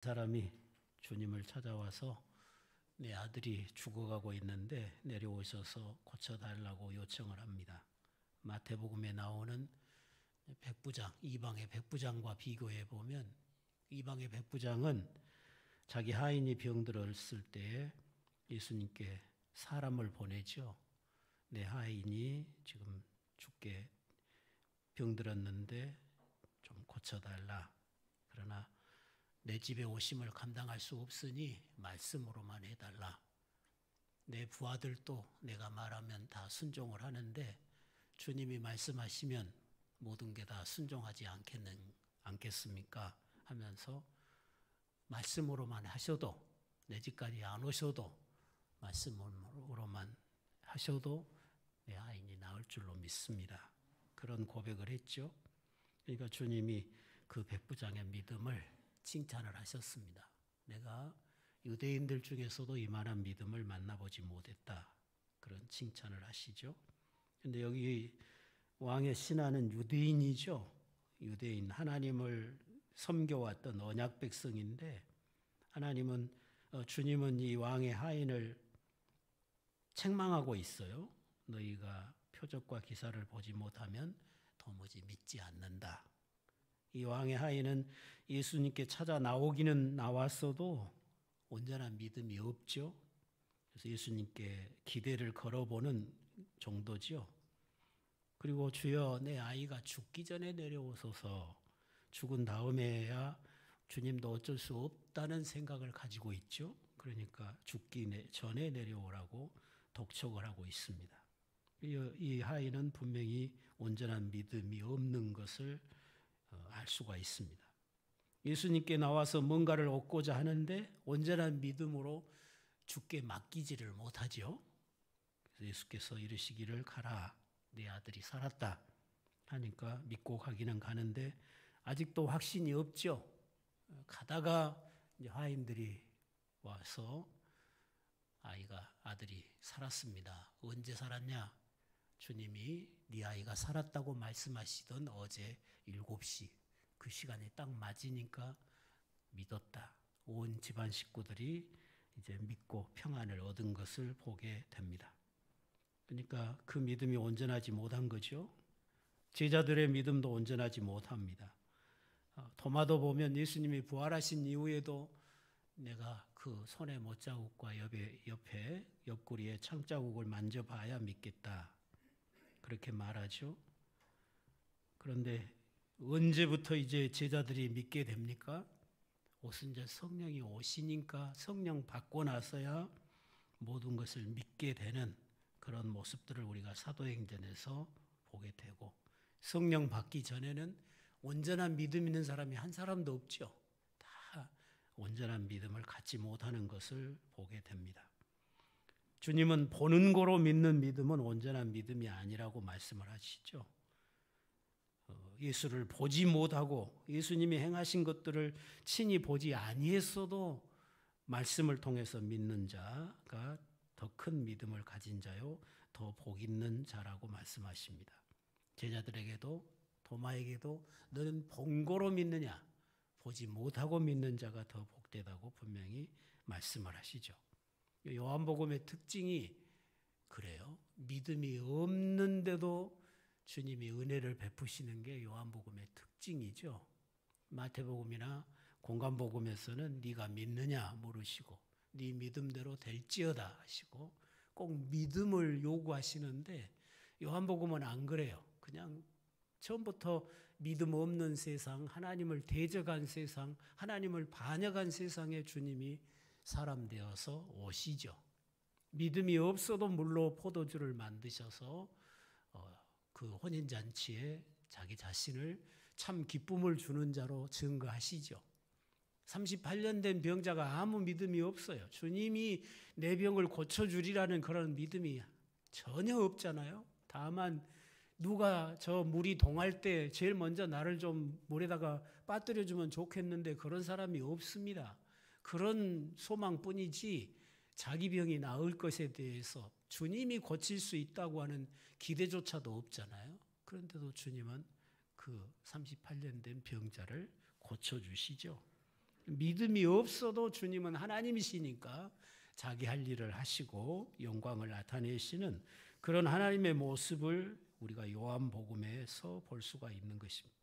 사람이 주님을 찾아와서 내 아들이 죽어가고 있는데 내려오셔서 고쳐달라고 요청을 합니다. 마태복음에 나오는 백부장, 이방의 백부장과 비교해 보면 이방의 백부장은 자기 하인이 병들었을 때 예수님께 사람을 보내죠. 내 하인이 지금 죽게 병들었는데 좀 고쳐달라. 그러나 내 집에 오심을 감당할 수 없으니 말씀으로만 해달라. 내 부하들도 내가 말하면 다 순종을 하는데 주님이 말씀하시면 모든 게 다 순종하지 않겠습니까? 하면서 말씀으로만 하셔도 내 집까지 안 오셔도 말씀으로만 하셔도 내 아인이 나을 줄로 믿습니다. 그런 고백을 했죠. 그러니까 주님이 그 백부장의 믿음을 칭찬을 하셨습니다. 내가 유대인들 중에서도 이만한 믿음을 만나보지 못했다. 그런 칭찬을 하시죠. 그런데 여기 왕의 신하는 유대인이죠. 유대인, 하나님을 섬겨왔던 언약 백성인데 주님은 이 왕의 하인을 책망하고 있어요. 너희가 표적과 기사를 보지 못하면 도무지 믿지 않는다. 이 왕의 하인은 예수님께 찾아 나오기는 나왔어도 온전한 믿음이 없죠. 그래서 예수님께 기대를 걸어보는 정도죠. 그리고 주여 내 아이가 죽기 전에 내려오소서. 죽은 다음에야 주님도 어쩔 수 없다는 생각을 가지고 있죠. 그러니까 죽기 전에 내려오라고 독촉을 하고 있습니다. 이 하인은 분명히 온전한 믿음이 없는 것을 알 수가 있습니다. 예수님께 나와서 뭔가를 얻고자 하는데 온전한 믿음으로 주께 맡기지를 못하죠. 그래서 예수께서 이르시기를 가라, 내 아들이 살았다 하니까 믿고 가기는 가는데 아직도 확신이 없죠. 가다가 이제 하인들이 와서 아들이 살았습니다. 언제 살았냐? 주님이 네 아이가 살았다고 말씀하시던 어제 7시 그 시간에 딱 맞으니까 믿었다. 온 집안 식구들이 이제 믿고 평안을 얻은 것을 보게 됩니다. 그러니까 그 믿음이 온전하지 못한 거죠. 제자들의 믿음도 온전하지 못합니다. 도마도 보면 예수님이 부활하신 이후에도 내가 그 손의 못자국과 옆에 옆구리에 창자국을 만져봐야 믿겠다. 그렇게 말하죠. 그런데 언제부터 이제 제자들이 믿게 됩니까? 오순절 성령이 오시니까 성령 받고 나서야 모든 것을 믿게 되는 그런 모습들을 우리가 사도행전에서 보게 되고, 성령 받기 전에는 온전한 믿음 있는 사람이 한 사람도 없죠. 다 온전한 믿음을 갖지 못하는 것을 보게 됩니다. 주님은 보는 거로 믿는 믿음은 온전한 믿음이 아니라고 말씀을 하시죠. 예수를 보지 못하고 예수님이 행하신 것들을 친히 보지 아니했어도 말씀을 통해서 믿는 자가 더 큰 믿음을 가진 자요, 더 복 있는 자라고 말씀하십니다. 제자들에게도 도마에게도 너는 본 거로 믿느냐, 보지 못하고 믿는 자가 더 복되다고 분명히 말씀을 하시죠. 요한복음의 특징이 그래요. 믿음이 없는데도 주님이 은혜를 베푸시는 게 요한복음의 특징이죠. 마태복음이나 공관복음에서는 네가 믿느냐 물으시고 네 믿음대로 될지어다 하시고 꼭 믿음을 요구하시는데 요한복음은 안 그래요. 그냥 처음부터 믿음 없는 세상, 하나님을 대적한 세상, 하나님을 반역한 세상에 주님이 사람 되어서 오시죠. 믿음이 없어도 물로 포도주를 만드셔서 그 혼인잔치에 자기 자신을 참 기쁨을 주는 자로 증거하시죠. 38년 된 병자가 아무 믿음이 없어요. 주님이 내 병을 고쳐주리라는 그런 믿음이 전혀 없잖아요. 다만 누가 저 물이 동할 때 제일 먼저 나를 좀 물에다가 빠뜨려주면 좋겠는데 그런 사람이 없습니다. 그런 소망뿐이지 자기 병이 나을 것에 대해서 주님이 고칠 수 있다고 하는 기대조차도 없잖아요. 그런데도 주님은 그 38년 된 병자를 고쳐주시죠. 믿음이 없어도 주님은 하나님이시니까 자기 할 일을 하시고 영광을 나타내시는 그런 하나님의 모습을 우리가 요한복음에서 볼 수가 있는 것입니다.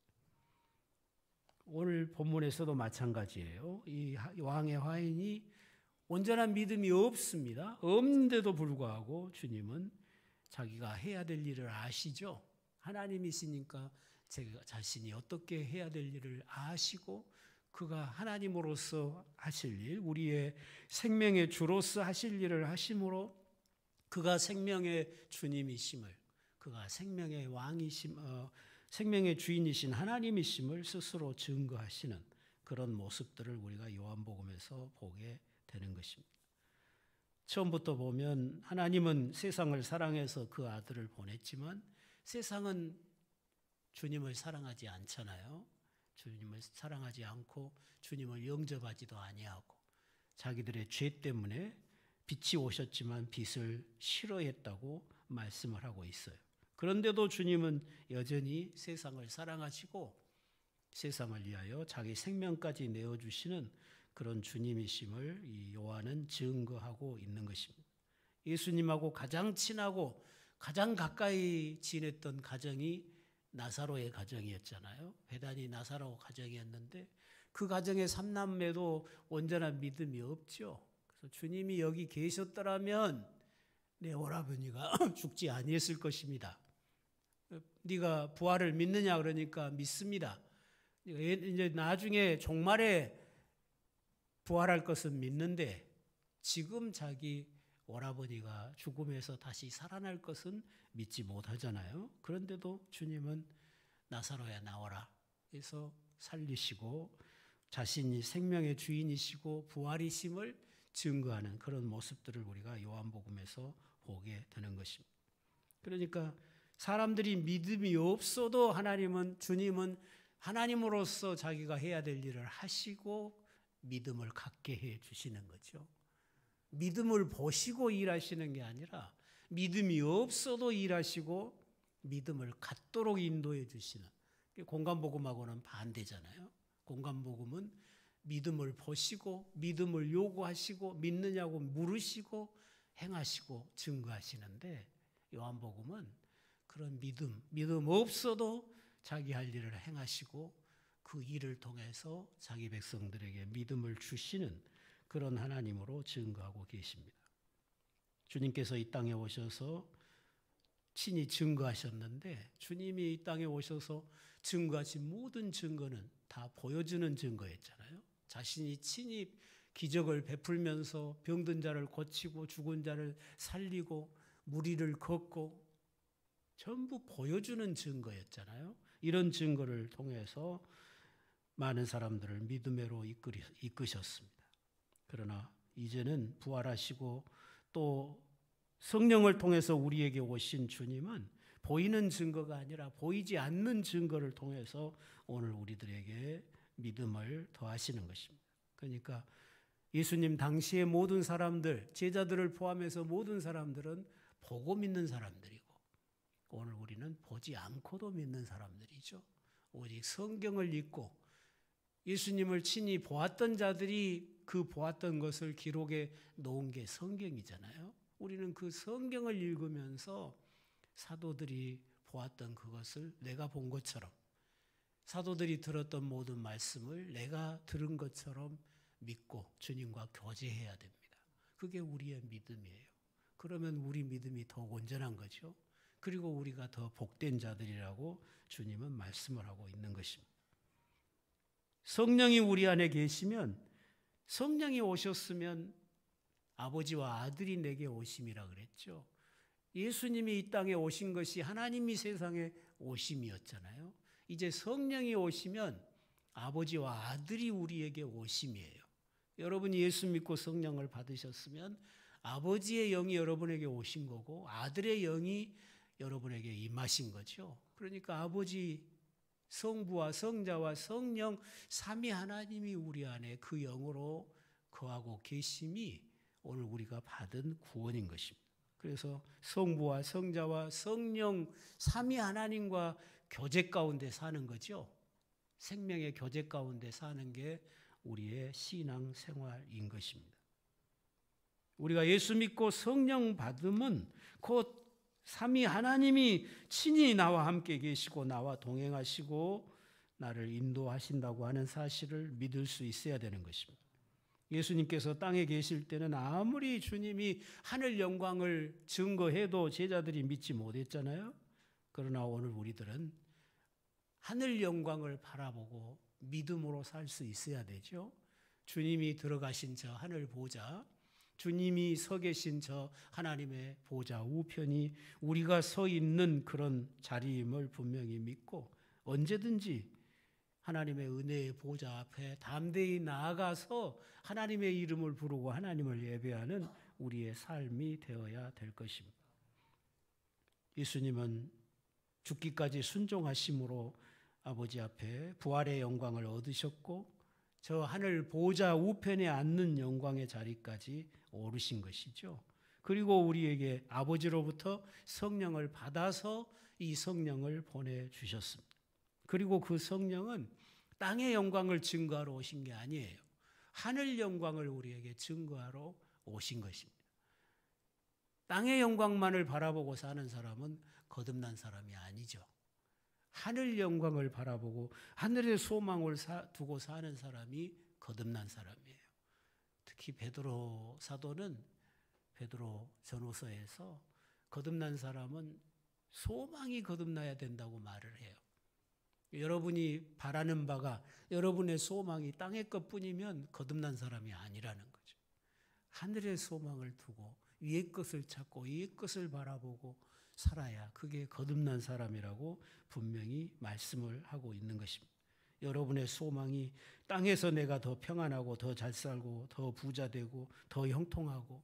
오늘 본문에서도 마찬가지예요. 이 왕의 화인이 온전한 믿음이 없습니다. 없는데도 불구하고 주님은 자기가 해야 될 일을 아시죠. 하나님이시니까 제가 자신이 어떻게 해야 될 일을 아시고 그가 하나님으로서 하실 일, 우리의 생명의 주로서 하실 일을 하심으로 그가 생명의 주님이심을, 그가 생명의 왕이심, 생명의 주인이신 하나님이심을 스스로 증거하시는 그런 모습들을 우리가 요한복음에서 보게 되는 것입니다. 처음부터 보면 하나님은 세상을 사랑해서 그 아들을 보냈지만 세상은 주님을 사랑하지 않잖아요. 주님을 사랑하지 않고 주님을 영접하지도 아니하고 자기들의 죄 때문에 빛이 오셨지만 빛을 싫어했다고 말씀을 하고 있어요. 그런데도 주님은 여전히 세상을 사랑하시고 세상을 위하여 자기 생명까지 내어주시는 그런 주님이심을 이 요한은 증거하고 있는 것입니다. 예수님하고 가장 친하고 가장 가까이 지냈던 가정이 나사로의 가정이었잖아요. 베다니 나사로 가정이었는데 그 가정의 삼남매도 온전한 믿음이 없죠. 그래서 주님이 여기 계셨더라면 내 오라버니가 죽지 아니했을 것입니다. 네가 부활을 믿느냐 그러니까 믿습니다. 이제 나중에 종말에 부활할 것은 믿는데 지금 자기 오라버니가 죽음에서 다시 살아날 것은 믿지 못하잖아요. 그런데도 주님은 나사로야 나와라 해서 살리시고 자신이 생명의 주인이시고 부활이심을 증거하는 그런 모습들을 우리가 요한복음에서 보게 되는 것입니다. 그러니까 사람들이 믿음이 없어도 주님은 하나님으로서 자기가 해야 될 일을 하시고 믿음을 갖게 해 주시는 거죠. 믿음을 보시고 일하시는 게 아니라 믿음이 없어도 일하시고 믿음을 갖도록 인도해 주시는, 공간복음하고는 반대잖아요. 공간복음은 믿음을 보시고 믿음을 요구하시고 믿느냐고 물으시고 행하시고 증거하시는데 요한복음은 그런 믿음 없어도 자기 할 일을 행하시고 그 일을 통해서 자기 백성들에게 믿음을 주시는 그런 하나님으로 증거하고 계십니다. 주님께서 이 땅에 오셔서 친히 증거하셨는데 주님이 이 땅에 오셔서 증거하신 모든 증거는 다 보여주는 증거였잖아요. 자신이 친히 기적을 베풀면서 병든 자를 고치고 죽은 자를 살리고 무리를 걷고 전부 보여주는 증거였잖아요. 이런 증거를 통해서 많은 사람들을 믿음으로 이끄셨습니다. 그러나 이제는 부활하시고 또 성령을 통해서 우리에게 오신 주님은 보이는 증거가 아니라 보이지 않는 증거를 통해서 오늘 우리들에게 믿음을 더하시는 것입니다. 그러니까 예수님 당시의 모든 사람들, 제자들을 포함해서 모든 사람들은 보고 믿는 사람들이고 오늘 우리는 보지 않고도 믿는 사람들이죠. 오직 성경을 읽고 예수님을 친히 보았던 자들이 그 보았던 것을 기록해 놓은 게 성경이잖아요. 우리는 그 성경을 읽으면서 사도들이 보았던 그것을 내가 본 것처럼, 사도들이 들었던 모든 말씀을 내가 들은 것처럼 믿고 주님과 교제해야 됩니다. 그게 우리의 믿음이에요. 그러면 우리 믿음이 더 온전한 거죠. 그리고 우리가 더 복된 자들이라고 주님은 말씀을 하고 있는 것입니다. 성령이 우리 안에 계시면, 성령이 오셨으면 아버지와 아들이 내게 오심이라 그랬죠. 예수님이 이 땅에 오신 것이 하나님이 세상에 오심이었잖아요. 이제 성령이 오시면 아버지와 아들이 우리에게 오심이에요. 여러분이 예수 믿고 성령을 받으셨으면 아버지의 영이 여러분에게 오신 거고 아들의 영이 여러분에게 임하신 거죠. 그러니까 아버지, 성부와 성자와 성령 삼위 하나님이 우리 안에 그 영으로 거하고 계심이 오늘 우리가 받은 구원인 것입니다. 그래서 성부와 성자와 성령 삼위 하나님과 교제 가운데 사는 거죠. 생명의 교제 가운데 사는 게 우리의 신앙 생활인 것입니다. 우리가 예수 믿고 성령 받음은 곧 삼위 하나님이 친히 나와 함께 계시고 나와 동행하시고 나를 인도하신다고 하는 사실을 믿을 수 있어야 되는 것입니다. 예수님께서 땅에 계실 때는 아무리 주님이 하늘 영광을 증거해도 제자들이 믿지 못했잖아요. 그러나 오늘 우리들은 하늘 영광을 바라보고 믿음으로 살 수 있어야 되죠. 주님이 들어가신 저 하늘 보좌, 주님이 서 계신 저 하나님의 보좌 우편이 우리가 서 있는 그런 자리임을 분명히 믿고 언제든지 하나님의 은혜의 보좌 앞에 담대히 나아가서 하나님의 이름을 부르고 하나님을 예배하는 우리의 삶이 되어야 될 것입니다. 예수님은 죽기까지 순종하심으로 아버지 앞에 부활의 영광을 얻으셨고 저 하늘 보좌 우편에 앉는 영광의 자리까지 오르신 것이죠. 그리고 우리에게 아버지로부터 성령을 받아서 이 성령을 보내주셨습니다. 그리고 그 성령은 땅의 영광을 증거하러 오신 게 아니에요. 하늘 영광을 우리에게 증거하러 오신 것입니다. 땅의 영광만을 바라보고 사는 사람은 거듭난 사람이 아니죠. 하늘 영광을 바라보고 하늘의 소망을 두고 사는 사람이 거듭난 사람이에요. 특히 베드로 사도는 베드로 전후서에서 거듭난 사람은 소망이 거듭나야 된다고 말을 해요. 여러분이 바라는 바가 여러분의 소망이 땅의 것뿐이면 거듭난 사람이 아니라는 거죠. 하늘의 소망을 두고 위의 것을 찾고 위의 것을 바라보고 살아야 그게 거듭난 사람이라고 분명히 말씀을 하고 있는 것입니다. 여러분의 소망이 땅에서 내가 더 평안하고 더 잘 살고 더 부자 되고 더 형통하고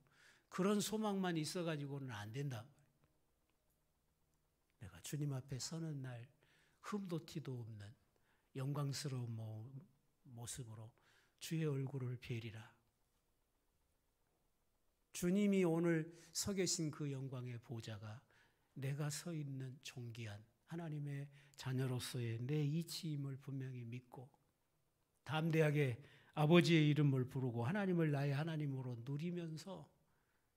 그런 소망만 있어가지고는 안 된다. 내가 주님 앞에 서는 날 흠도 티도 없는 영광스러운 모습으로 주의 얼굴을 뵈리라. 주님이 오늘 서 계신 그 영광의 보좌가 내가 서 있는 존귀한 하나님의 자녀로서의 내 이치임을 분명히 믿고 담대하게 아버지의 이름을 부르고 하나님을 나의 하나님으로 누리면서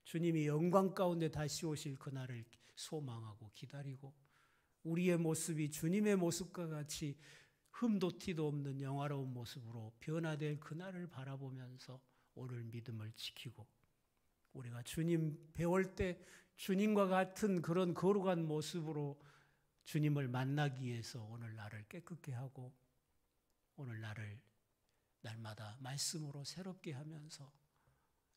주님이 영광 가운데 다시 오실 그날을 소망하고 기다리고 우리의 모습이 주님의 모습과 같이 흠도 티도 없는 영화로운 모습으로 변화될 그날을 바라보면서 오늘 믿음을 지키고 우리가 주님 배울 때 주님과 같은 그런 거룩한 모습으로 주님을 만나기 위해서 오늘 나를 깨끗게 하고 오늘 나를 날마다 말씀으로 새롭게 하면서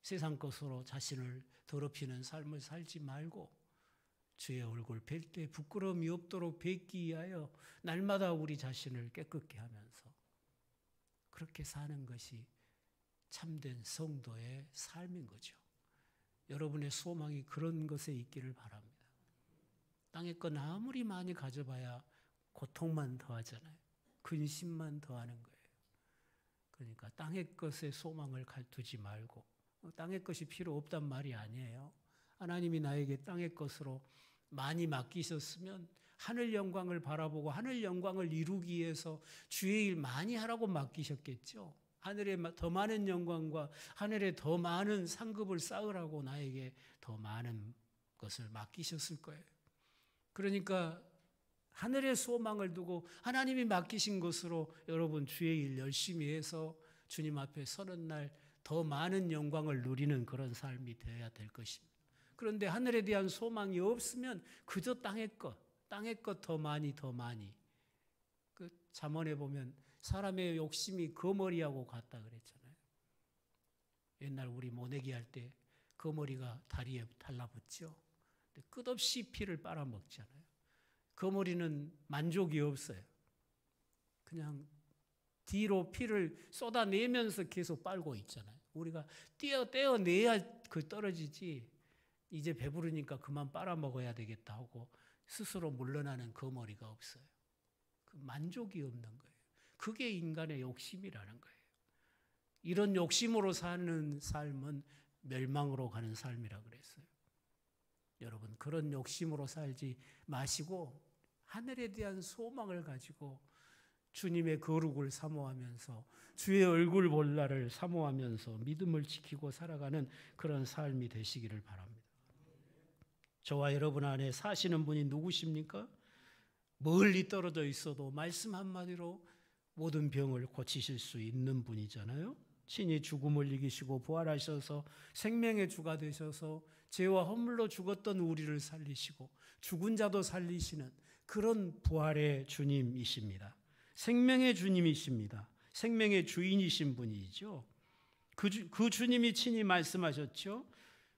세상 것으로 자신을 더럽히는 삶을 살지 말고 주의 얼굴 뵐 때 부끄러움이 없도록 뵙기 위하여 날마다 우리 자신을 깨끗게 하면서 그렇게 사는 것이 참된 성도의 삶인 거죠. 여러분의 소망이 그런 것에 있기를 바랍니다. 땅의 건 아무리 많이 가져봐야 고통만 더하잖아요. 근심만 더하는 거예요. 그러니까 땅의 것에 소망을 두지 말고 땅의 것이 필요 없단 말이 아니에요. 하나님이 나에게 땅의 것으로 많이 맡기셨으면 하늘 영광을 바라보고 하늘 영광을 이루기 위해서 주의 일 많이 하라고 맡기셨겠죠. 하늘에 더 많은 영광과 하늘에 더 많은 상급을 쌓으라고 나에게 더 많은 것을 맡기셨을 거예요. 그러니까 하늘의 소망을 두고 하나님이 맡기신 것으로 여러분 주의 일 열심히 해서 주님 앞에 서는 날 더 많은 영광을 누리는 그런 삶이 되어야 될 것입니다. 그런데 하늘에 대한 소망이 없으면 그저 땅의 것 더 많이 그 잠언에 보면 사람의 욕심이 거머리하고 같다 그랬잖아요. 옛날 우리 모내기 할 때 거머리가 다리에 달라붙죠. 끝없이 피를 빨아먹잖아요. 거머리는 만족이 없어요. 그냥 뒤로 피를 쏟아내면서 계속 빨고 있잖아요. 우리가 떼어내야 그 떨어지지 이제 배부르니까 그만 빨아먹어야 되겠다 하고 스스로 물러나는 거머리가 없어요. 그 만족이 없는 거예요. 그게 인간의 욕심이라는 거예요. 이런 욕심으로 사는 삶은 멸망으로 가는 삶이라 그랬어요. 여러분 그런 욕심으로 살지 마시고 하늘에 대한 소망을 가지고 주님의 거룩을 사모하면서 주의 얼굴 볼 날을 사모하면서 믿음을 지키고 살아가는 그런 삶이 되시기를 바랍니다. 저와 여러분 안에 사시는 분이 누구십니까? 멀리 떨어져 있어도 말씀 한마디로 모든 병을 고치실 수 있는 분이잖아요. 친히 죽음을 이기시고 부활하셔서 생명의 주가 되셔서 죄와 허물로 죽었던 우리를 살리시고 죽은 자도 살리시는 그런 부활의 주님이십니다. 생명의 주님이십니다. 생명의 주인이신 분이죠. 그 주님이 친히 말씀하셨죠.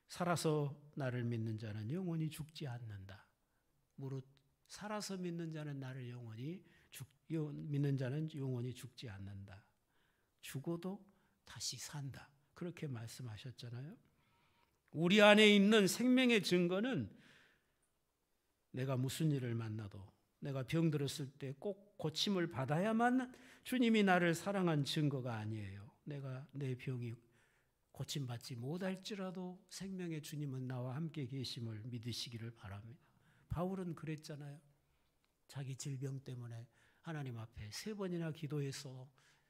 살아서 나를 믿는 자는 영원히 죽지 않는다. 무릇 살아서 믿는 자는 나를 믿는 자는 영원히 죽지 않는다. 죽어도 다시 산다. 그렇게 말씀하셨잖아요. 우리 안에 있는 생명의 증거는 내가 무슨 일을 만나도 내가 병들었을 때 꼭 고침을 받아야만 주님이 나를 사랑한 증거가 아니에요. 내가 내 병이 고침받지 못할지라도 생명의 주님은 나와 함께 계심을 믿으시기를 바랍니다. 바울은 그랬잖아요. 자기 질병 때문에 하나님 앞에 3번이나 기도해서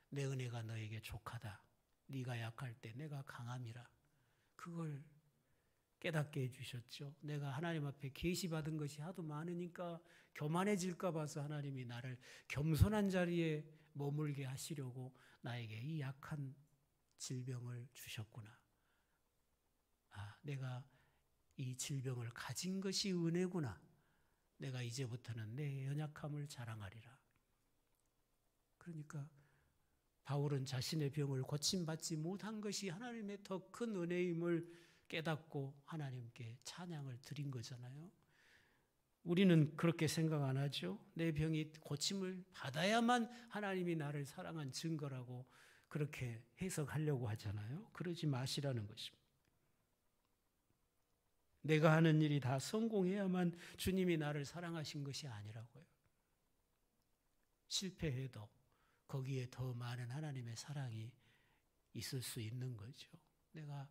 내 은혜가 너에게 족하다. 네가 약할 때 내가 강함이라. 그걸 깨닫게 해주셨죠. 내가 하나님 앞에 계시받은 것이 하도 많으니까 교만해질까 봐서 하나님이 나를 겸손한 자리에 머물게 하시려고 나에게 이 약한 질병을 주셨구나. 내가 이 질병을 가진 것이 은혜구나. 내가 이제부터는 내 연약함을 자랑하리라. 그러니까 바울은 자신의 병을 고침받지 못한 것이 하나님의 더 큰 은혜임을 깨닫고 하나님께 찬양을 드린 거잖아요. 우리는 그렇게 생각 안 하죠. 내 병이 고침을 받아야만 하나님이 나를 사랑한 증거라고 그렇게 해석하려고 하잖아요. 그러지 마시라는 것입니다. 내가 하는 일이 다 성공해야만 주님이 나를 사랑하신 것이 아니라고요. 실패해도 거기에 더 많은 하나님의 사랑이 있을 수 있는 거죠. 내가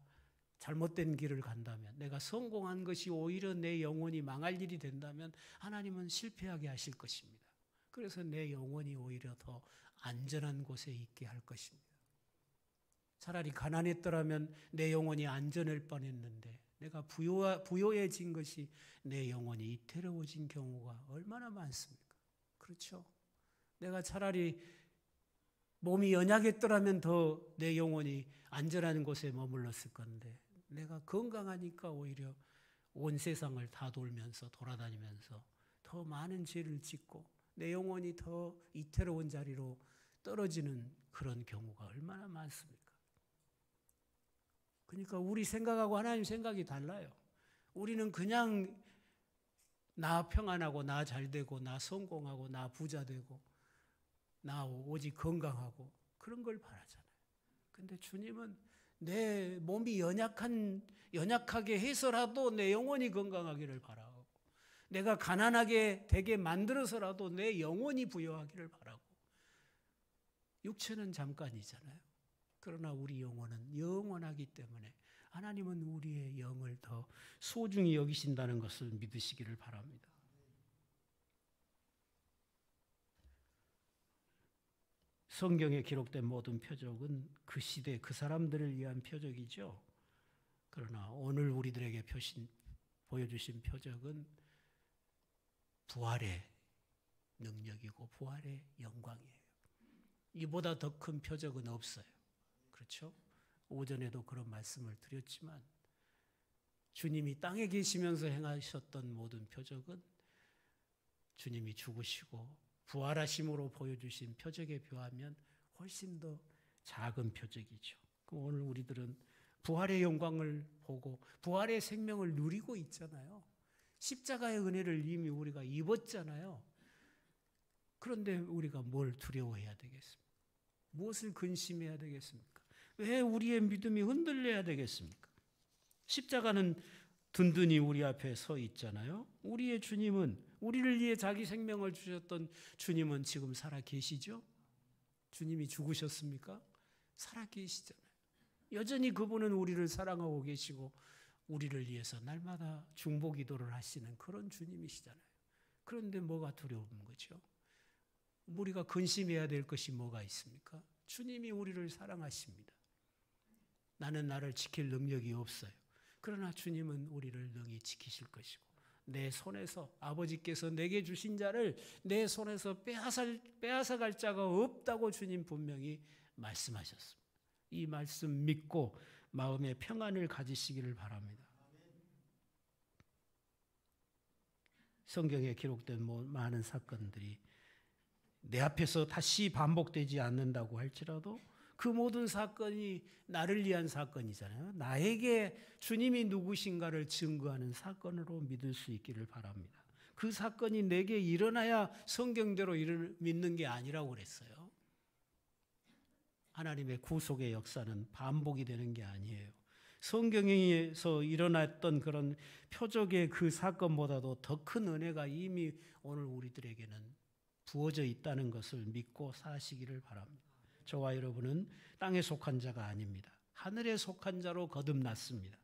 잘못된 길을 간다면, 내가 성공한 것이 오히려 내 영혼이 망할 일이 된다면 하나님은 실패하게 하실 것입니다. 그래서 내 영혼이 오히려 더 안전한 곳에 있게 할 것입니다. 차라리 가난했더라면 내 영혼이 안전할 뻔했는데 내가 부요해진 것이 내 영혼이 이태로워진 경우가 얼마나 많습니까? 그렇죠? 내가 차라리 몸이 연약했더라면 더 내 영혼이 안전한 곳에 머물렀을 건데 내가 건강하니까 오히려 온 세상을 다 돌아다니면서 더 많은 죄를 짓고 내 영혼이 더 이태로운 자리로 떨어지는 그런 경우가 얼마나 많습니까? 그러니까 우리 생각하고 하나님 생각이 달라요. 우리는 그냥 나 평안하고 나 잘되고 나 성공하고 나 부자되고 나 오직 건강하고 그런 걸 바라잖아요. 근데 주님은 내 몸이 연약하게 해서라도 내 영혼이 건강하기를 바라고 내가 가난하게 되게 만들어서라도 내 영혼이 부여하기를 바라고 육체는 잠깐이잖아요. 그러나 우리 영혼은 영원하기 때문에 하나님은 우리의 영을 더 소중히 여기신다는 것을 믿으시기를 바랍니다. 성경에 기록된 모든 표적은 그 시대 그 사람들을 위한 표적이죠. 그러나 오늘 우리들에게 보여주신 표적은 부활의 능력이고 부활의 영광이에요. 이보다 더 큰 표적은 없어요. 그렇죠? 오전에도 그런 말씀을 드렸지만 주님이 땅에 계시면서 행하셨던 모든 표적은 주님이 죽으시고 부활하심으로 보여주신 표적에 비하면 훨씬 더 작은 표적이죠. 그럼 오늘 우리들은 부활의 영광을 보고 부활의 생명을 누리고 있잖아요. 십자가의 은혜를 이미 우리가 입었잖아요. 그런데 우리가 뭘 두려워해야 되겠습니까? 무엇을 근심해야 되겠습니까? 왜 우리의 믿음이 흔들려야 되겠습니까? 십자가는 든든히 우리 앞에 서 있잖아요. 우리의 주님은 우리를 위해 자기 생명을 주셨던 주님은 지금 살아 계시죠? 주님이 죽으셨습니까? 살아 계시잖아요. 여전히 그분은 우리를 사랑하고 계시고 우리를 위해서 날마다 중보기도를 하시는 그런 주님이시잖아요. 그런데 뭐가 두려운 거죠? 우리가 근심해야 될 것이 뭐가 있습니까? 주님이 우리를 사랑하십니다. 나는 나를 지킬 능력이 없어요. 그러나 주님은 우리를 능히 지키실 것이고 내 손에서 아버지께서 내게 주신 자를 내 손에서 빼앗아갈 자가 없다고 주님 분명히 말씀하셨습니다. 이 말씀 믿고 마음의 평안을 가지시기를 바랍니다. 성경에 기록된 많은 사건들이 내 앞에서 다시 반복되지 않는다고 할지라도 그 모든 사건이 나를 위한 사건이잖아요. 나에게 주님이 누구신가를 증거하는 사건으로 믿을 수 있기를 바랍니다. 그 사건이 내게 일어나야 성경대로 믿는 게 아니라고 그랬어요. 하나님의 구속의 역사는 반복이 되는 게 아니에요. 성경에서 일어났던 그런 표적의 그 사건보다도 더 큰 은혜가 이미 오늘 우리들에게는 부어져 있다는 것을 믿고 사시기를 바랍니다. 저와 여러분은 땅에 속한 자가 아닙니다. 하늘에 속한 자로 거듭났습니다.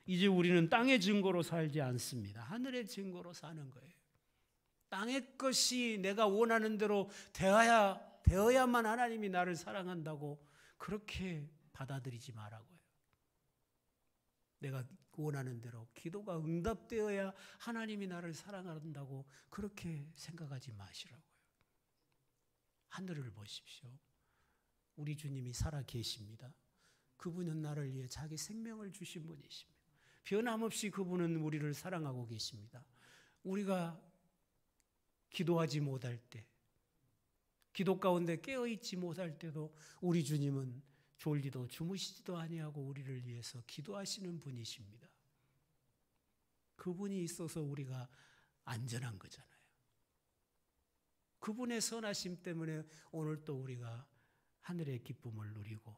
이제 우리는 땅의 증거로 살지 않습니다. 하늘의 증거로 사는 거예요. 땅의 것이 내가 원하는 대로 되어야만 하나님이 나를 사랑한다고 그렇게 받아들이지 말라고요. 내가 원하는 대로 기도가 응답되어야 하나님이 나를 사랑한다고 그렇게 생각하지 마시라고요. 하늘을 보십시오. 우리 주님이 살아 계십니다. 그분은 나를 위해 자기 생명을 주신 분이십니다. 변함없이 그분은 우리를 사랑하고 계십니다. 우리가 기도하지 못할 때, 기도 가운데 깨어있지 못할 때도 우리 주님은 졸리도 주무시지도 아니하고 우리를 위해서 기도하시는 분이십니다. 그분이 있어서 우리가 안전한 거잖아요. 그분의 선하심 때문에 오늘 또 우리가 하늘의 기쁨을 누리고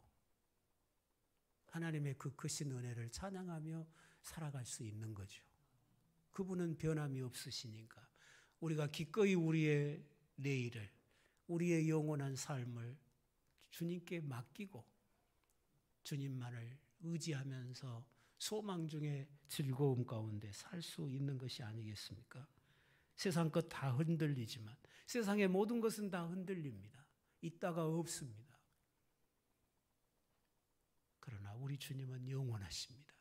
하나님의 그 크신 은혜를 찬양하며 살아갈 수 있는 거죠. 그분은 변함이 없으시니까 우리가 기꺼이 우리의 내일을, 우리의 영원한 삶을 주님께 맡기고 주님만을 의지하면서 소망 중에 즐거움 가운데 살 수 있는 것이 아니겠습니까? 세상 것 다 흔들리지만 세상의 모든 것은 다 흔들립니다. 있다가 없습니다. 그러나 우리 주님은 영원하십니다.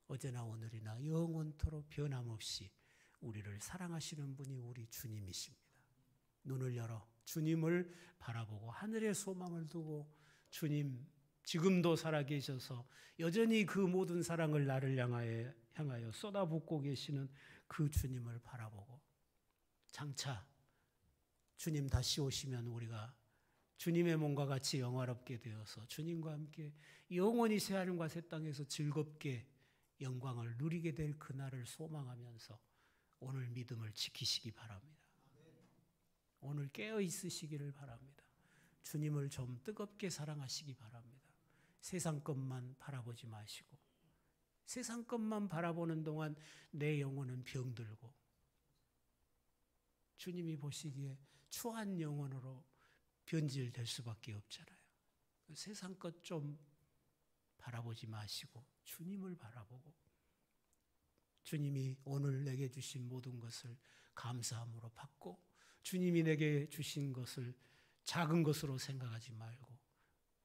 어제나 오늘이나 영원토록 변함없이 우리를 사랑하시는 분이 우리 주님이십니다. 눈을 열어 주님을 바라보고 하늘의 소망을 두고 주님 지금도 살아계셔서 여전히 그 모든 사랑을 나를 향하여 쏟아붓고 계시는 그 주님을 바라보고 장차 주님 다시 오시면 우리가 주님의 몸과 같이 영화롭게 되어서 주님과 함께 영원히 새하늘과 새 땅에서 즐겁게 영광을 누리게 될 그날을 소망하면서 오늘 믿음을 지키시기 바랍니다. 오늘 깨어 있으시기를 바랍니다. 주님을 좀 뜨겁게 사랑하시기 바랍니다. 세상 것만 바라보지 마시고 세상 것만 바라보는 동안 내 영혼은 병들고 주님이 보시기에 추한 영혼으로 변질될 수밖에 없잖아요. 세상 것 좀 바라보지 마시고 주님을 바라보고 주님이 오늘 내게 주신 모든 것을 감사함으로 받고 주님이 내게 주신 것을 작은 것으로 생각하지 말고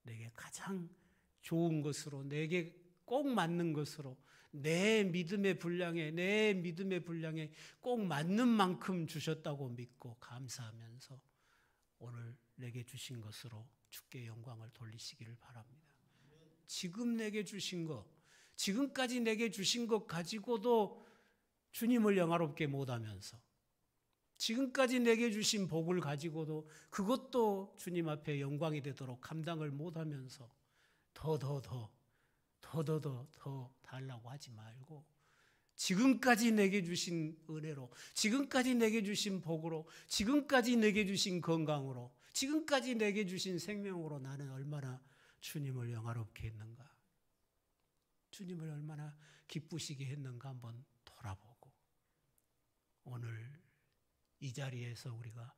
내게 가장 좋은 것으로 내게 꼭 맞는 것으로 내 믿음의 분량에 꼭 맞는 만큼 주셨다고 믿고 감사하면서 오늘 내게 주신 것으로 주께 영광을 돌리시기를 바랍니다. 지금 내게 주신 것, 지금까지 내게 주신 것 가지고도 주님을 영화롭게 못하면서 지금까지 내게 주신 복을 가지고도 그것도 주님 앞에 영광이 되도록 감당을 못하면서 더 달라고 하지 말고 지금까지 내게 주신 은혜로, 지금까지 내게 주신 복으로, 지금까지 내게 주신 건강으로, 지금까지 내게 주신 생명으로 나는 얼마나 주님을 영화롭게 했는가, 주님을 얼마나 기쁘시게 했는가 한번 돌아보고 오늘 이 자리에서 우리가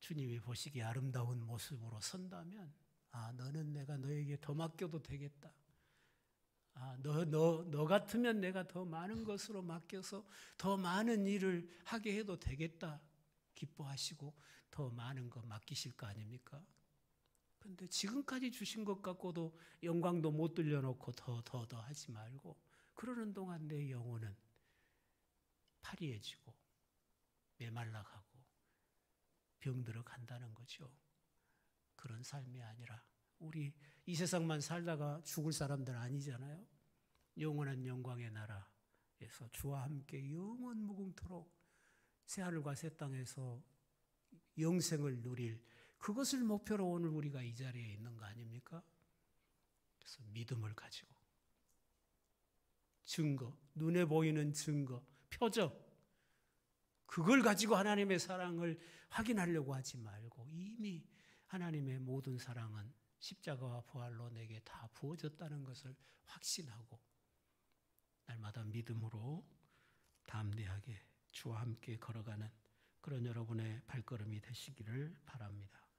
주님이 보시기에 아름다운 모습으로 선다면 너는 내가 너에게 더 맡겨도 되겠다. 너 같으면 내가 더 많은 것으로 맡겨서 더 많은 일을 하게 해도 되겠다. 기뻐하시고 더 많은 거 맡기실 거 아닙니까? 그런데 지금까지 주신 것 갖고도 영광도 못 들려놓고 더 하지 말고 그러는 동안 내 영혼은 파리해지고 메말라가고 병들어 간다는 거죠. 그런 삶이 아니라 우리 이 세상만 살다가 죽을 사람들 아니잖아요. 영원한 영광의 나라에서 주와 함께 영원 무궁토록 새하늘과 새 땅에서 영생을 누릴 그것을 목표로 오늘 우리가 이 자리에 있는 거 아닙니까? 그래서 믿음을 가지고 증거, 눈에 보이는 증거, 표적 그걸 가지고 하나님의 사랑을 확인하려고 하지 말고 이미 하나님의 모든 사랑은 십자가와 부활로 내게 다 부어졌다는 것을 확신하고 날마다 믿음으로 담대하게 주와 함께 걸어가는 그런 여러분의 발걸음이 되시기를 바랍니다.